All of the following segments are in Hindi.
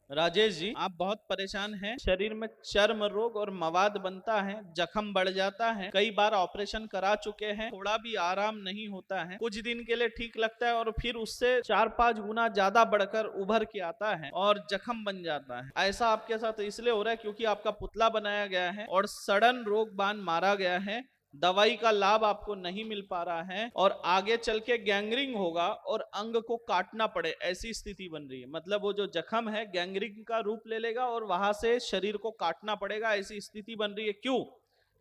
राजेश जी, आप बहुत परेशान हैं। शरीर में चर्म रोग और मवाद बनता है, जख्म बढ़ जाता है, कई बार ऑपरेशन करा चुके हैं, थोड़ा भी आराम नहीं होता है। कुछ दिन के लिए ठीक लगता है और फिर उससे 4-5 गुना ज्यादा बढ़कर उभर के आता है और जख्म बन जाता है। ऐसा आपके साथ इसलिए हो रहा है क्योंकि आपका पुतला बनाया गया है और सडन रोग बाण मारा गया है। दवाई का लाभ आपको नहीं मिल पा रहा है और आगे चल के गैंग्रीन होगा और अंग को काटना पड़े, ऐसी स्थिति बन रही है। मतलब वो जो जख्म है गैंग्रीन का रूप ले लेगा और वहां से शरीर को काटना पड़ेगा, ऐसी स्थिति बन रही है। क्यों?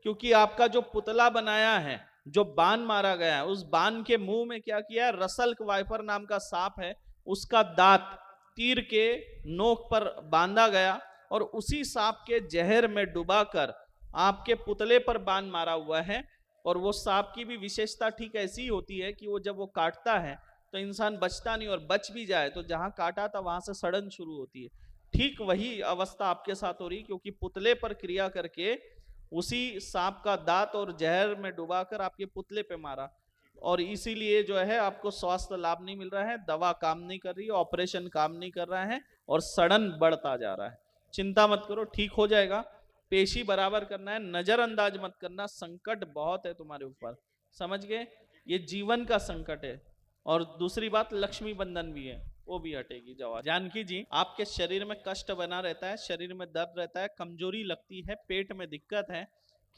क्योंकि आपका जो पुतला बनाया है, जो बाण मारा गया है, उस बाण के मुंह में क्या किया है, रसल्क वाइपर नाम का सांप है, उसका दांत तीर के नोक पर बांधा गया और उसी सांप के जहर में डुबाकर आपके पुतले पर बाण मारा हुआ है। और वो सांप की भी विशेषता ठीक ऐसी होती है कि वो जब वो काटता है तो इंसान बचता नहीं, और बच भी जाए तो जहां काटा था वहां से सड़न शुरू होती है। ठीक वही अवस्था आपके साथ हो रही, क्योंकि पुतले पर क्रिया करके उसी सांप का दांत और जहर में डुबाकर आपके पुतले पे मारा, और इसीलिए जो है आपको स्वास्थ्य लाभ नहीं मिल रहा है, दवा काम नहीं कर रही है, ऑपरेशन काम नहीं कर रहा है और सड़न बढ़ता जा रहा है। चिंता मत करो, ठीक हो जाएगा। पेशी बराबर करना है, नजरअंदाज मत करना। संकट बहुत है तुम्हारे ऊपर, समझ गए? ये जीवन का संकट है। और दूसरी बात, लक्ष्मी बंधन भी है, वो भी हटेगी। जवाब जानकी जी, आपके शरीर में कष्ट बना रहता है, शरीर में दर्द रहता है, कमजोरी लगती है, पेट में दिक्कत है,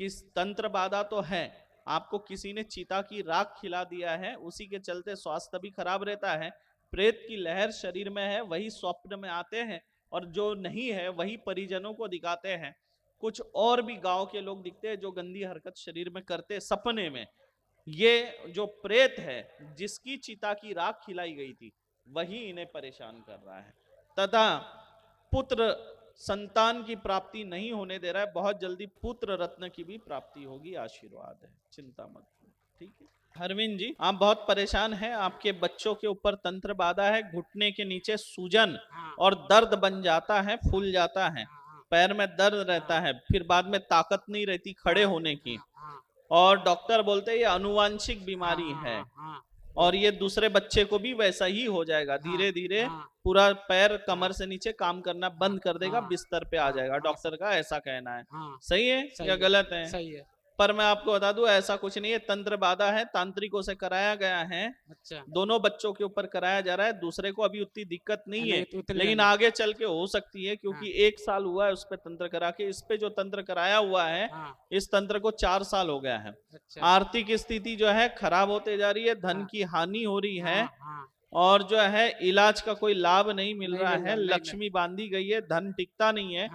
किस तंत्र बाधा तो है, आपको किसी ने चीता की राख खिला दिया है, उसी के चलते स्वास्थ्य भी खराब रहता है। प्रेत की लहर शरीर में है, वही स्वप्न में आते हैं और जो नहीं है वही परिजनों को दिखाते हैं। कुछ और भी गांव के लोग दिखते हैं जो गंदी हरकत शरीर में करते सपने में। ये जो प्रेत है जिसकी चिता की राख खिलाई गई थी, वही इन्हें परेशान कर रहा है तथा पुत्र संतान की प्राप्ति नहीं होने दे रहा है। बहुत जल्दी पुत्र रत्न की भी प्राप्ति होगी, आशीर्वाद है, चिंता मत करो, ठीक है। हरविंद जी, आप बहुत परेशान हैं, आपके बच्चों के ऊपर तंत्र बाधा है, घुटने के नीचे सूजन और दर्द बन जाता है, फूल जाता है, पैर में दर्द रहता है, फिर बाद में ताकत नहीं रहती खड़े होने की, और डॉक्टर बोलते हैं ये अनुवांशिक बीमारी है और ये दूसरे बच्चे को भी वैसा ही हो जाएगा। धीरे धीरे पूरा पैर कमर से नीचे काम करना बंद कर देगा, बिस्तर पे आ जाएगा, डॉक्टर का ऐसा कहना है। सही है या गलत है? सही है। पर मैं आपको बता दूं, ऐसा कुछ नहीं है, तंत्र बाधा है, तांत्रिकों से कराया गया है। अच्छा, दोनों बच्चों के ऊपर कराया जा रहा है, दूसरे को अभी उतनी दिक्कत नहीं है, तो लेकिन आगे चल के हो सकती है, क्योंकि 1 साल हुआ है उस पर तंत्र करा के। इस पे जो तंत्र कराया हुआ है, इस तंत्र को 4 साल हो गया है। अच्छा, आर्थिक स्थिति जो है खराब होते जा रही है, धन की हानि हो रही है और जो है इलाज का कोई लाभ नहीं मिल रहा है, लक्ष्मी बांधी गई है, धन टिकता नहीं है।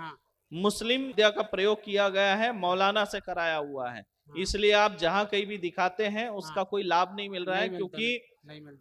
मुस्लिम विद्या का प्रयोग किया गया है, मौलाना से कराया हुआ है, इसलिए आप जहां कहीं भी दिखाते हैं उसका कोई लाभ नहीं मिल रहा है, क्योंकि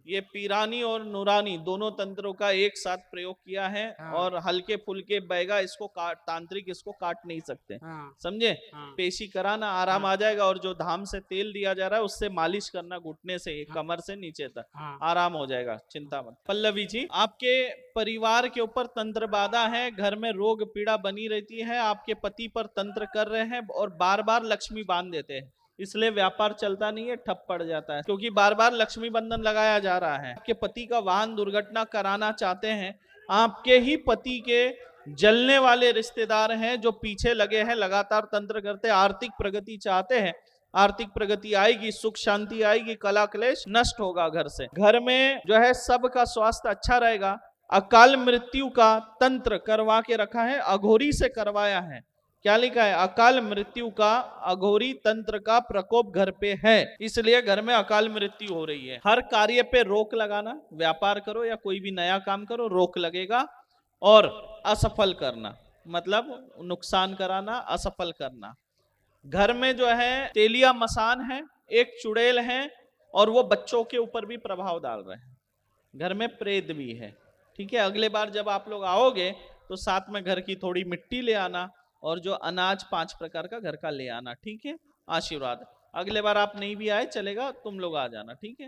ये पीरानी और नूरानी दोनों तंत्रों का एक साथ प्रयोग किया है और हल्के फुल्के बैगा इसको तांत्रिक इसको काट नहीं सकते, समझे? पेशी कराना, आराम आ जाएगा, और जो धाम से तेल दिया जा रहा है उससे मालिश करना, घुटने से कमर से नीचे तक, आराम हो जाएगा, चिंता मत। पल्लवी जी, आपके परिवार के ऊपर तंत्र बाधा है, घर में रोग पीड़ा बनी रहती है, आपके पति पर तंत्र कर रहे हैं और बार बार लक्ष्मी बांध देते हैं, इसलिए व्यापार चलता नहीं है, ठप पड़ जाता है, क्योंकि बार बार लक्ष्मी बंधन लगाया जा रहा है। आपके पति का वाहन दुर्घटना कराना चाहते हैं, आपके ही पति के जलने वाले रिश्तेदार हैं जो पीछे लगे हैं, लगातार तंत्र करते, आर्थिक प्रगति चाहते हैं, आर्थिक प्रगति आएगी, सुख शांति आएगी, कला क्लेश नष्ट होगा घर से, घर में जो है सबका स्वास्थ्य अच्छा रहेगा। अकाल मृत्यु का तंत्र करवा के रखा है, अघोरी से करवाया है। क्या लिखा है? अकाल मृत्यु का अघोरी तंत्र का प्रकोप घर पे है, इसलिए घर में अकाल मृत्यु हो रही है। हर कार्य पे रोक लगाना, व्यापार करो या कोई भी नया काम करो, रोक लगेगा, और असफल करना मतलब नुकसान कराना, असफल करना। घर में जो है तेलिया मसान है, एक चुड़ैल है, और वो बच्चों के ऊपर भी प्रभाव डाल रहे हैं, घर में प्रेत भी है, ठीक है। अगले बार जब आप लोग आओगे तो साथ में घर की थोड़ी मिट्टी ले आना और जो अनाज 5 प्रकार का घर का ले आना, ठीक है। आशीर्वाद। अगले बार आप नहीं भी आए चलेगा, तुम लोग आ जाना, ठीक है।